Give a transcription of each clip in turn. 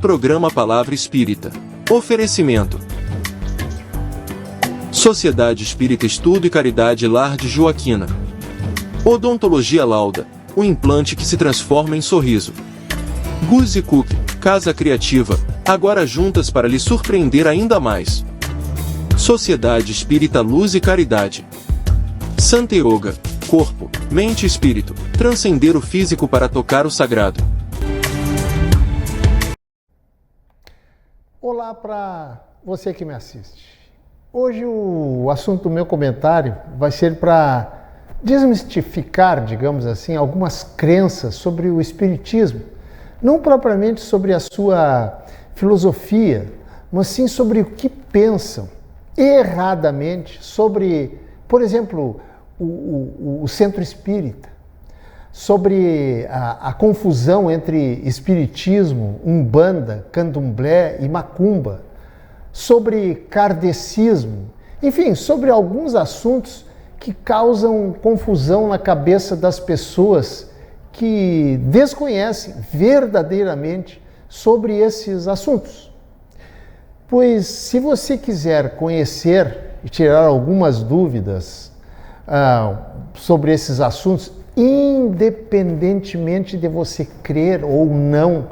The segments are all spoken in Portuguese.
Programa Palavra Espírita. Oferecimento: Sociedade Espírita Estudo e Caridade Lar de Joaquina. Odontologia Lauda, o implante que se transforma em sorriso. Guzzi Cook, Casa Criativa, agora juntas para lhe surpreender ainda mais. Sociedade Espírita Luz e Caridade. Santa Yoga, corpo, mente e espírito, transcender o físico para tocar o sagrado. Olá para você que me assiste. Hoje o assunto do meu comentário vai ser para desmistificar, digamos assim, algumas crenças sobre o espiritismo, não propriamente sobre a sua filosofia, mas sim sobre o que pensam erradamente sobre, por exemplo, o centro espírita, sobre a confusão entre espiritismo, umbanda, candomblé e macumba, sobre kardecismo, enfim, sobre alguns assuntos que causam confusão na cabeça das pessoas que desconhecem verdadeiramente sobre esses assuntos. Pois, se você quiser conhecer e tirar algumas dúvidas sobre esses assuntos, independentemente de você crer ou não,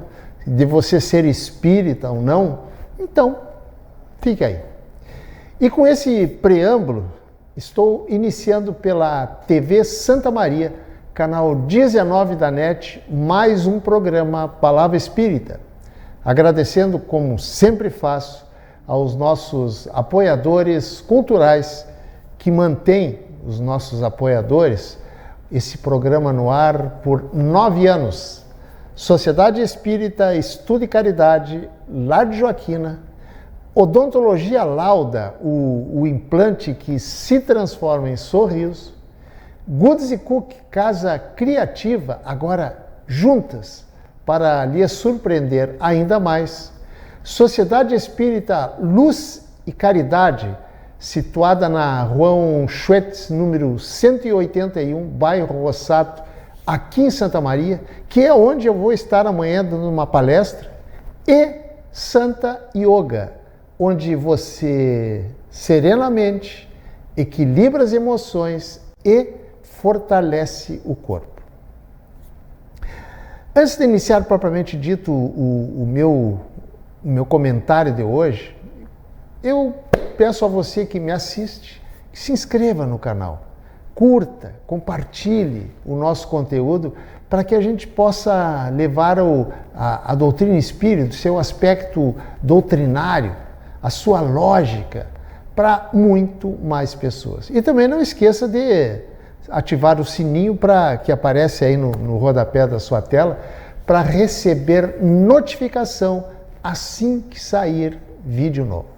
de você ser espírita ou não, então, fique aí. E com esse preâmbulo, estou iniciando pela TV Santa Maria, canal 19 da NET, mais um programa Palavra Espírita. Agradecendo, como sempre faço, aos nossos apoiadores culturais que mantêm os nossos apoiadores esse programa no ar por 9 anos. Sociedade Espírita Estudo e Caridade, Lar de Joaquina, Odontologia Lauda, o implante que se transforma em sorriso, Guzzi Cook, Casa Criativa, agora juntas, para lhe surpreender ainda mais, Sociedade Espírita Luz e Caridade, situada na Rua Schwetz, número 181, bairro Rossato, aqui em Santa Maria, que é onde eu vou estar amanhã dando uma palestra, e Santa Yoga, onde você serenamente equilibra as emoções e fortalece o corpo. Antes de iniciar propriamente dito o meu comentário de hoje, eu peço a você que me assiste, que se inscreva no canal, curta, compartilhe o nosso conteúdo para que a gente possa levar a doutrina espírita, o seu aspecto doutrinário, a sua lógica, para muito mais pessoas. E também não esqueça de ativar o sininho que aparece aí no rodapé da sua tela para receber notificação assim que sair vídeo novo.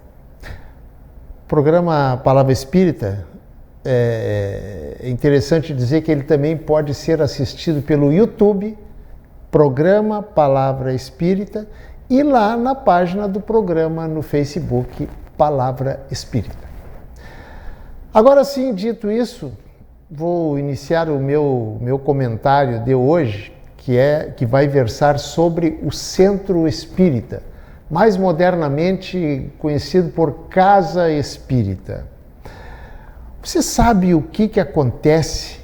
Programa Palavra Espírita, é interessante dizer que ele também pode ser assistido pelo YouTube, Programa Palavra Espírita, e lá na página do programa no Facebook, Palavra Espírita. Agora sim, dito isso, vou iniciar o meu comentário de hoje, que vai versar sobre o Centro Espírita, mais modernamente conhecido por Casa Espírita. Você sabe o que acontece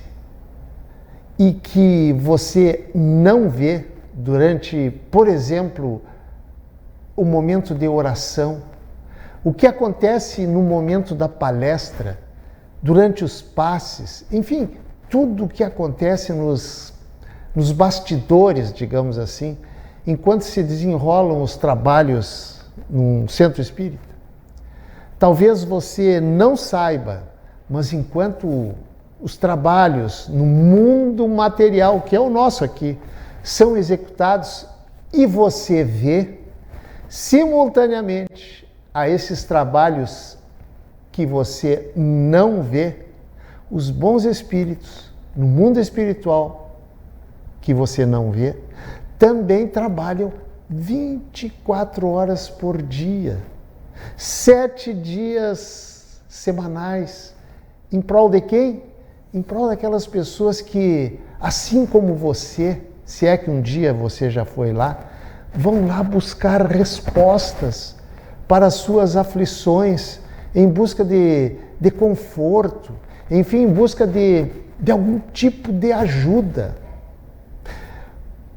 e que você não vê durante, por exemplo, o momento de oração? O que acontece no momento da palestra, durante os passes, enfim, tudo o que acontece nos bastidores, digamos assim, enquanto se desenrolam os trabalhos num centro espírita. Talvez você não saiba, mas enquanto os trabalhos no mundo material, que é o nosso aqui, são executados e você vê, simultaneamente a esses trabalhos que você não vê, os bons espíritos no mundo espiritual que você não vê, também trabalham 24 horas por dia, 7 dias semanais, em prol de quem? Em prol daquelas pessoas que, assim como você, se é que um dia você já foi lá, vão lá buscar respostas para as suas aflições, em busca de conforto, enfim, em busca de algum tipo de ajuda.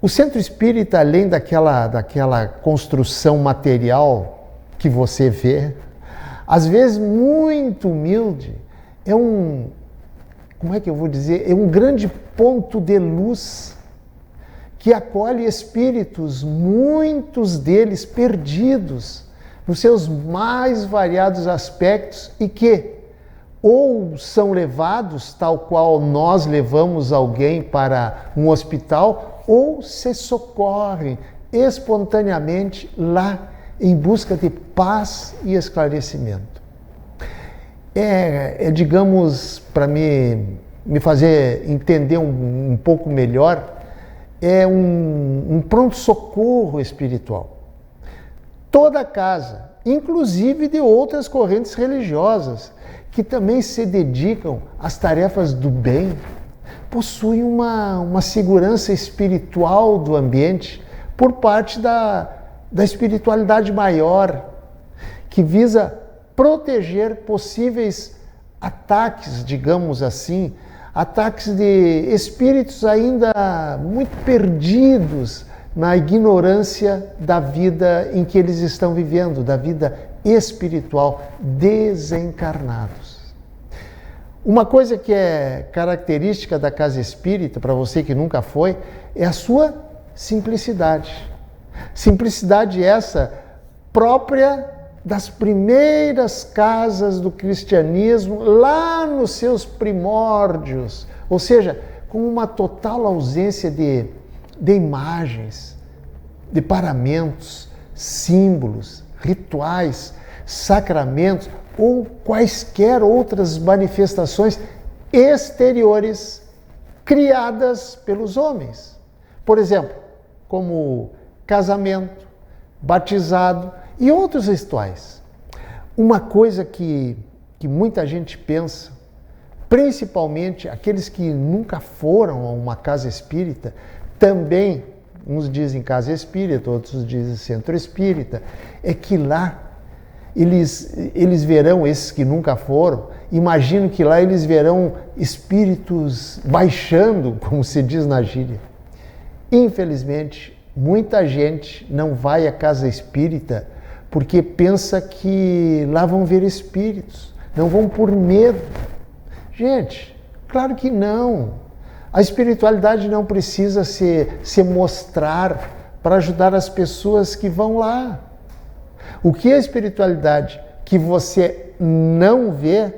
O centro espírita, além daquela construção material que você vê, às vezes muito humilde, é um grande ponto de luz que acolhe espíritos, muitos deles perdidos nos seus mais variados aspectos e que ou são levados, tal qual nós levamos alguém para um hospital, ou se socorrem espontaneamente lá em busca de paz e esclarecimento. Digamos, para me fazer entender um pouco melhor, é um pronto-socorro espiritual. Toda casa, inclusive de outras correntes religiosas, que também se dedicam às tarefas do bem, possuem uma segurança espiritual do ambiente por parte da espiritualidade maior, que visa proteger possíveis ataques, digamos assim, ataques de espíritos ainda muito perdidos na ignorância da vida em que eles estão vivendo, da vida espiritual, desencarnados. Uma coisa que é característica da casa espírita, para você que nunca foi, é a sua simplicidade. Simplicidade essa própria das primeiras casas do cristianismo, lá nos seus primórdios, ou seja, com uma total ausência de imagens, de paramentos, símbolos, rituais, sacramentos ou quaisquer outras manifestações exteriores criadas pelos homens. Por exemplo, como casamento, batizado e outros rituais. Uma coisa que muita gente pensa, principalmente aqueles que nunca foram a uma casa espírita, também, uns dizem casa espírita, outros dizem centro espírita, é que lá eles verão, esses que nunca foram, imagino que lá eles verão espíritos baixando, como se diz na gíria. Infelizmente, muita gente não vai à casa espírita porque pensa que lá vão ver espíritos, não vão por medo. Gente, claro que não. A espiritualidade não precisa se mostrar para ajudar as pessoas que vão lá. O que a espiritualidade que você não vê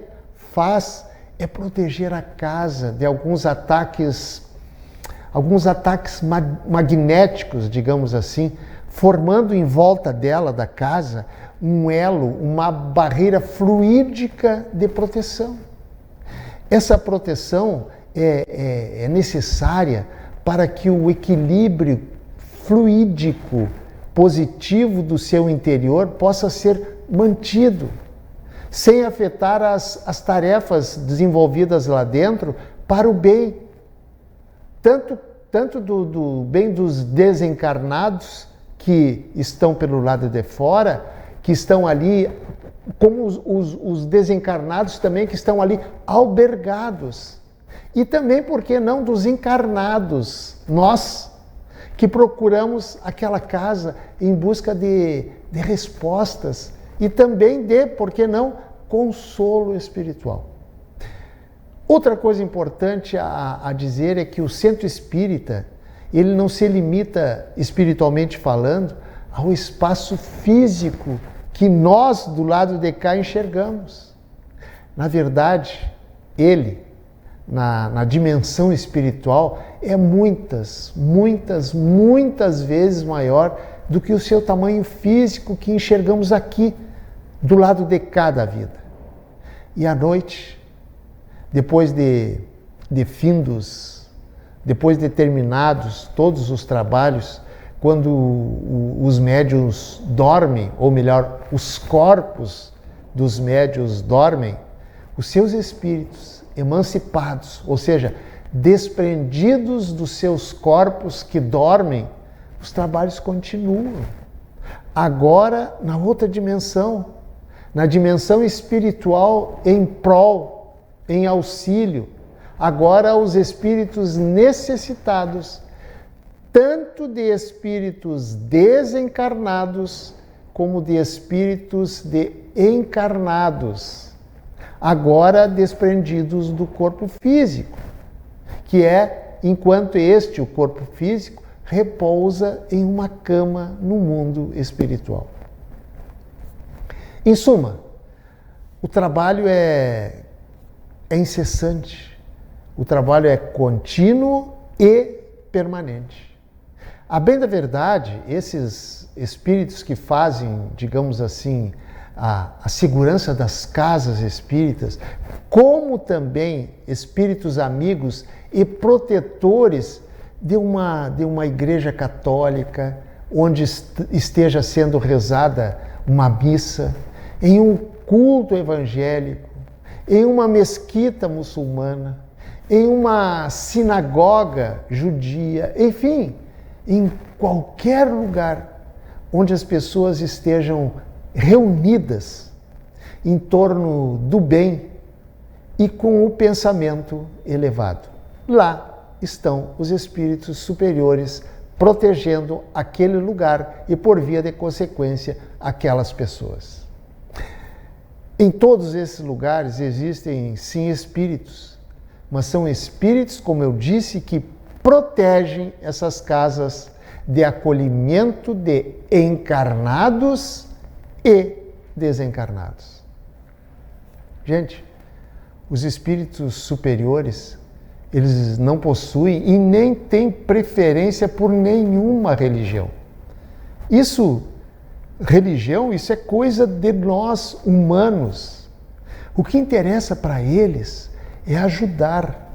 faz é proteger a casa de alguns ataques magnéticos, digamos assim, formando em volta dela, da casa, um elo, uma barreira fluídica de proteção. Essa proteção é necessária para que o equilíbrio fluídico positivo do seu interior possa ser mantido, sem afetar as tarefas desenvolvidas lá dentro para o bem, tanto do bem dos desencarnados que estão pelo lado de fora, que estão ali, como os desencarnados também que estão ali albergados. E também, por que não, dos encarnados, nós que procuramos aquela casa em busca de respostas e também de, por que não, consolo espiritual. Outra coisa importante a dizer é que o centro espírita, ele não se limita, espiritualmente falando, ao espaço físico que nós, do lado de cá, enxergamos. Na verdade, ele, na dimensão espiritual, é muitas vezes maior do que o seu tamanho físico que enxergamos aqui, do lado de cá da vida. E à noite, depois de terminados todos os trabalhos, quando os médiuns dormem, ou melhor, os corpos dos médiuns dormem, os seus espíritos emancipados, ou seja, desprendidos dos seus corpos que dormem, os trabalhos continuam. Agora, na outra dimensão, na dimensão espiritual, em prol, em auxílio, agora os espíritos necessitados, tanto de espíritos desencarnados, como de espíritos de encarnados, agora desprendidos do corpo físico, que é enquanto o corpo físico, repousa em uma cama no mundo espiritual. Em suma, o trabalho é incessante, o trabalho é contínuo e permanente. A bem da verdade, esses espíritos que fazem, digamos assim, a segurança das casas espíritas, como também espíritos amigos e protetores de uma igreja católica, onde esteja sendo rezada uma missa, em um culto evangélico, em uma mesquita muçulmana, em uma sinagoga judia, enfim, em qualquer lugar onde as pessoas estejam reunidas em torno do bem e com o pensamento elevado. Lá estão os espíritos superiores protegendo aquele lugar e, por via de consequência, aquelas pessoas. Em todos esses lugares existem, sim, espíritos, mas são espíritos, como eu disse, que protegem essas casas de acolhimento de encarnados e desencarnados. Gente, os espíritos superiores, eles não possuem e nem têm preferência por nenhuma religião. Religião é coisa de nós humanos. O que interessa para eles é ajudar,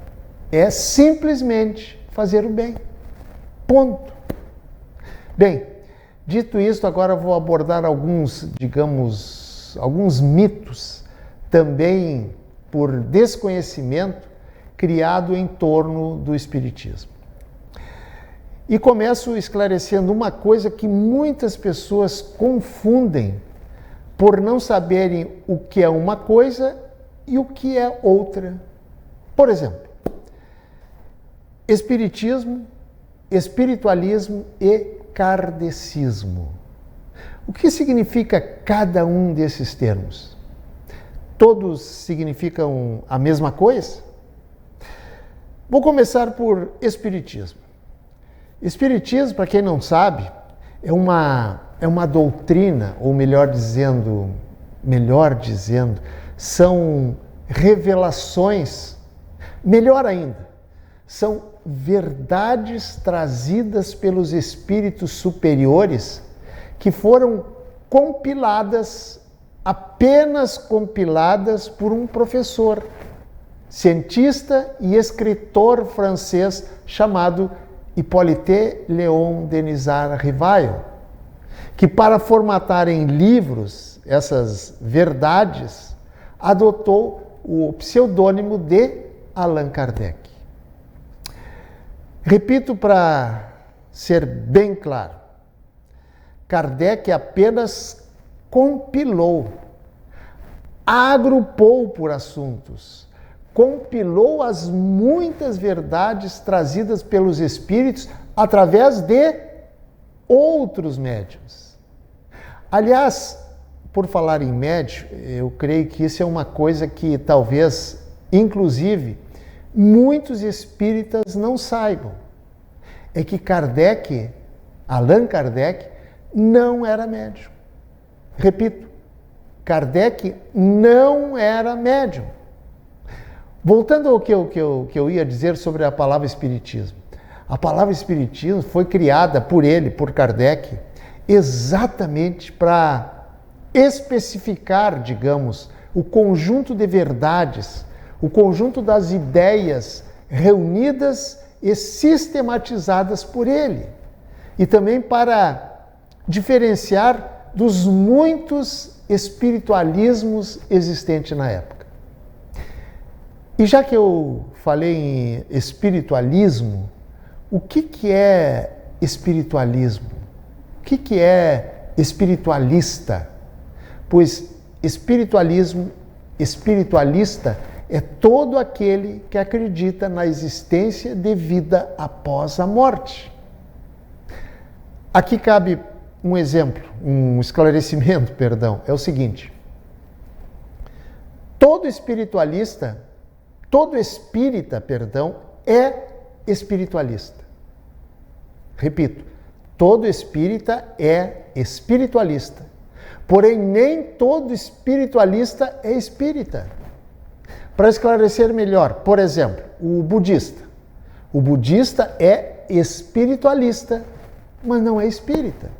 é simplesmente fazer o bem. Ponto. Bem, dito isto, agora vou abordar alguns mitos, também por desconhecimento, criado em torno do Espiritismo. E começo esclarecendo uma coisa que muitas pessoas confundem por não saberem o que é uma coisa e o que é outra. Por exemplo, Espiritismo, espiritualismo e kardecismo. O que significa cada um desses termos? Todos significam a mesma coisa? Vou começar por Espiritismo. Espiritismo, para quem não sabe, é uma doutrina, ou melhor dizendo, são revelações, melhor ainda, são verdades trazidas pelos espíritos superiores que foram apenas compiladas por um professor, cientista e escritor francês chamado Hippolyte Léon Denisard Rivail, que para formatar em livros essas verdades, adotou o pseudônimo de Allan Kardec. Repito para ser bem claro, Kardec apenas compilou, agrupou por assuntos, compilou as muitas verdades trazidas pelos espíritos através de outros médiuns. Aliás, por falar em médium, eu creio que isso é uma coisa que talvez, inclusive, muitos espíritas não saibam. É que Allan Kardec, não era médium. Repito, Kardec não era médium. Voltando ao que eu ia dizer sobre a palavra espiritismo. A palavra espiritismo foi criada por Kardec, exatamente para especificar, digamos, o conjunto de verdades, o conjunto das ideias reunidas e sistematizadas por ele. E também para diferenciar dos muitos espiritualismos existentes na época. E já que eu falei em espiritualismo, o que é espiritualismo? O que é espiritualista? Pois espiritualista é todo aquele que acredita na existência de vida após a morte. Aqui cabe um exemplo, um esclarecimento, perdão. É o seguinte: todo espírita, é espiritualista. Repito, todo espírita é espiritualista. Porém, nem todo espiritualista é espírita. Para esclarecer melhor, por exemplo, o budista. O budista é espiritualista, mas não é espírita.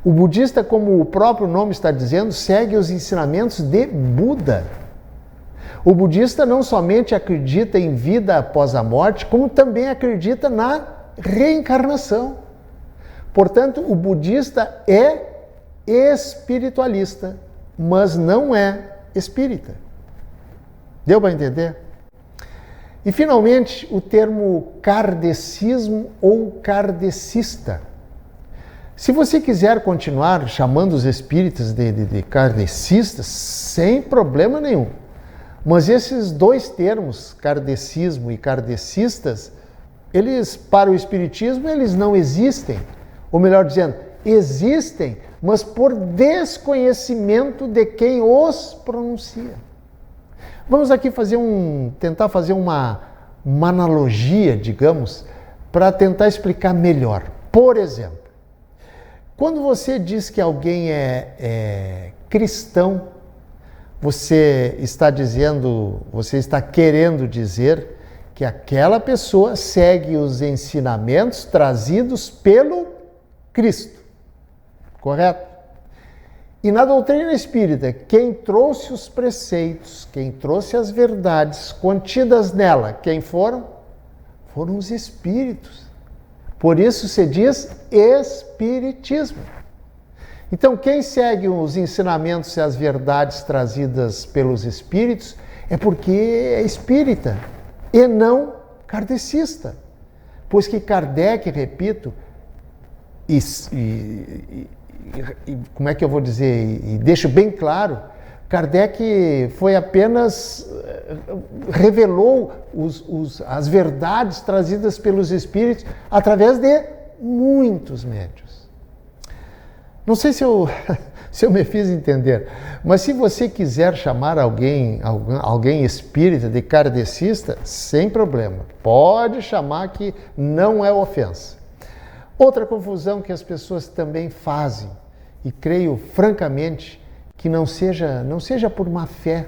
O budista, como o próprio nome está dizendo, segue os ensinamentos de Buda. O budista não somente acredita em vida após a morte, como também acredita na reencarnação. Portanto, o budista é espiritualista, mas não é espírita. Deu para entender? E, finalmente, o termo kardecismo ou kardecista. Se você quiser continuar chamando os espíritas de kardecistas, sem problema nenhum. Mas esses dois termos, kardecismo e kardecistas, eles, para o espiritismo, eles não existem. Ou melhor dizendo, existem, mas por desconhecimento de quem os pronuncia. Vamos aqui tentar fazer uma analogia, digamos, para tentar explicar melhor. Por exemplo, quando você diz que alguém é cristão, você está querendo dizer que aquela pessoa segue os ensinamentos trazidos pelo Cristo. Correto? E na doutrina espírita, quem trouxe os preceitos, quem trouxe as verdades contidas nela, quem foram? Foram os espíritos. Por isso se diz espiritismo. Então, quem segue os ensinamentos e as verdades trazidas pelos espíritos é porque é espírita e não kardecista. Pois que Kardec, repito, como é que eu vou dizer, e deixo bem claro, Kardec foi apenas, revelou as verdades trazidas pelos espíritos através de muitos médiuns. Não sei se eu me fiz entender, mas se você quiser chamar alguém espírita de kardecista, sem problema, pode chamar, que não é ofensa. Outra confusão que as pessoas também fazem, e creio francamente que não seja por má fé,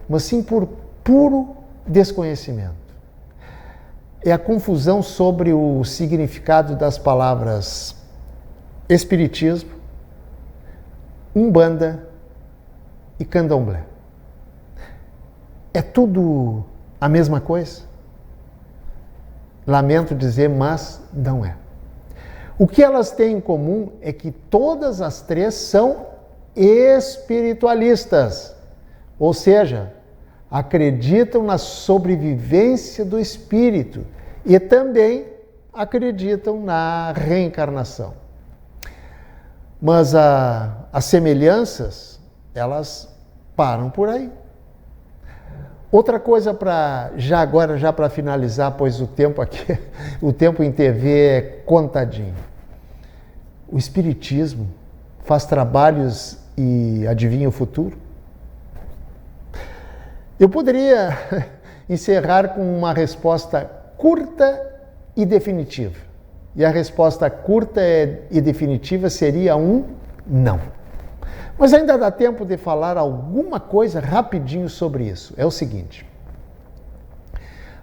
mas sim por puro desconhecimento, é a confusão sobre o significado das palavras espiritismo, umbanda e candomblé. É tudo a mesma coisa? Lamento dizer, mas não é. O que elas têm em comum é que todas as três são espiritualistas, ou seja, acreditam na sobrevivência do espírito e também acreditam na reencarnação. Mas as semelhanças, elas param por aí. Outra coisa já para finalizar, pois o tempo em TV é contadinho. O espiritismo faz trabalhos e adivinha o futuro? Eu poderia encerrar com uma resposta curta e definitiva. E a resposta curta e definitiva seria um não. Mas ainda dá tempo de falar alguma coisa rapidinho sobre isso. É o seguinte: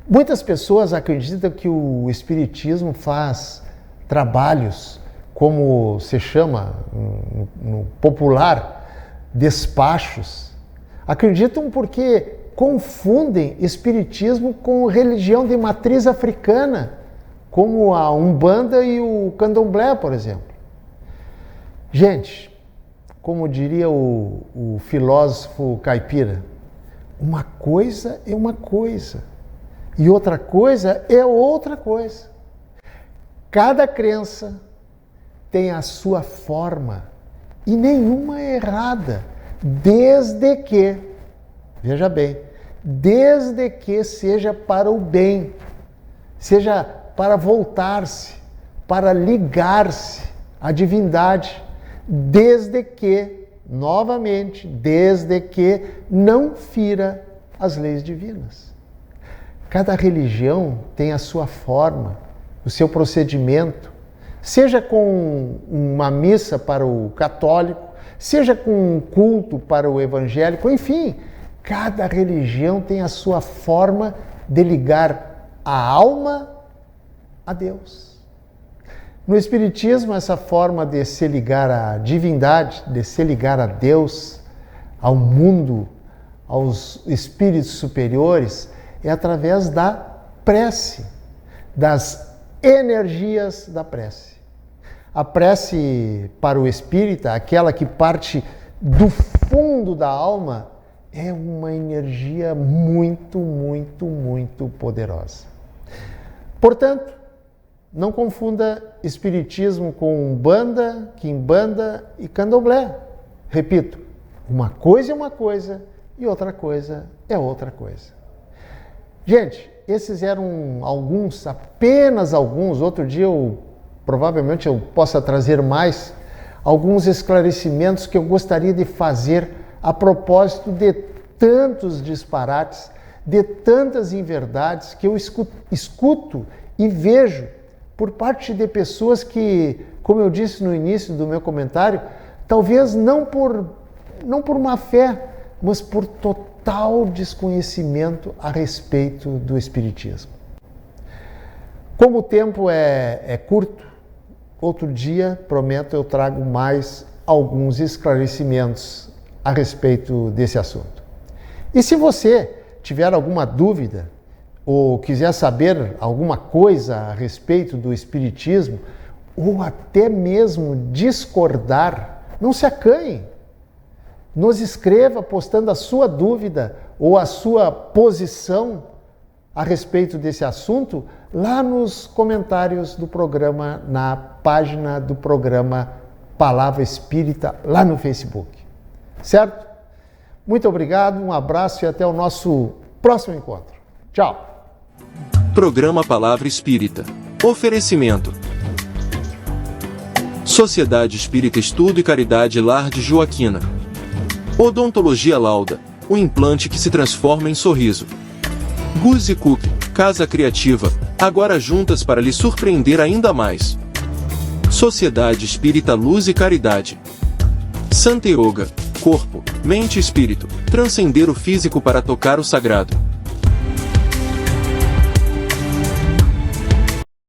muitas pessoas acreditam que o espiritismo faz trabalhos, como se chama no popular, despachos. Acreditam porque confundem espiritismo com religião de matriz africana, como a Umbanda e o Candomblé, por exemplo. Gente, como diria o filósofo caipira, uma coisa é uma coisa e outra coisa é outra coisa. Cada crença tem a sua forma e nenhuma é errada, desde que, veja bem, desde que seja para o bem, seja para voltar-se, para ligar-se à divindade, desde que, novamente, desde que não fira as leis divinas. Cada religião tem a sua forma, o seu procedimento, seja com uma missa para o católico, seja com um culto para o evangélico, enfim, cada religião tem a sua forma de ligar a alma a Deus. No Espiritismo, essa forma de se ligar à divindade, de se ligar a Deus, ao mundo, aos espíritos superiores, é através da prece, das energias da prece. A prece para o espírita, aquela que parte do fundo da alma, é uma energia muito, muito, muito poderosa. Portanto, não confunda espiritismo com umbanda, quimbanda e candomblé. Repito, uma coisa é uma coisa e outra coisa é outra coisa. Gente, esses eram alguns, apenas alguns. Outro dia provavelmente eu possa trazer mais alguns esclarecimentos que eu gostaria de fazer a propósito de tantos disparates, de tantas inverdades que eu escuto e vejo por parte de pessoas que, como eu disse no início do meu comentário, talvez não por má fé, mas por total desconhecimento a respeito do Espiritismo. Como o tempo é curto, outro dia, prometo, eu trago mais alguns esclarecimentos a respeito desse assunto. E se você tiver alguma dúvida ou quiser saber alguma coisa a respeito do Espiritismo, ou até mesmo discordar, não se acanhe. Nos escreva postando a sua dúvida ou a sua posição a respeito desse assunto lá nos comentários do programa, na página do programa Palavra Espírita, lá no Facebook. Certo? Muito obrigado, um abraço e até o nosso próximo encontro. Tchau! Programa Palavra Espírita. Oferecimento: Sociedade Espírita Estudo e Caridade Lar de Joaquina. Odontologia Lauda, o implante que se transforma em sorriso. Guzi Cook, Casa Criativa, agora juntas para lhe surpreender ainda mais. Sociedade Espírita Luz e Caridade. Santa Yoga, corpo, mente e espírito, transcender o físico para tocar o sagrado.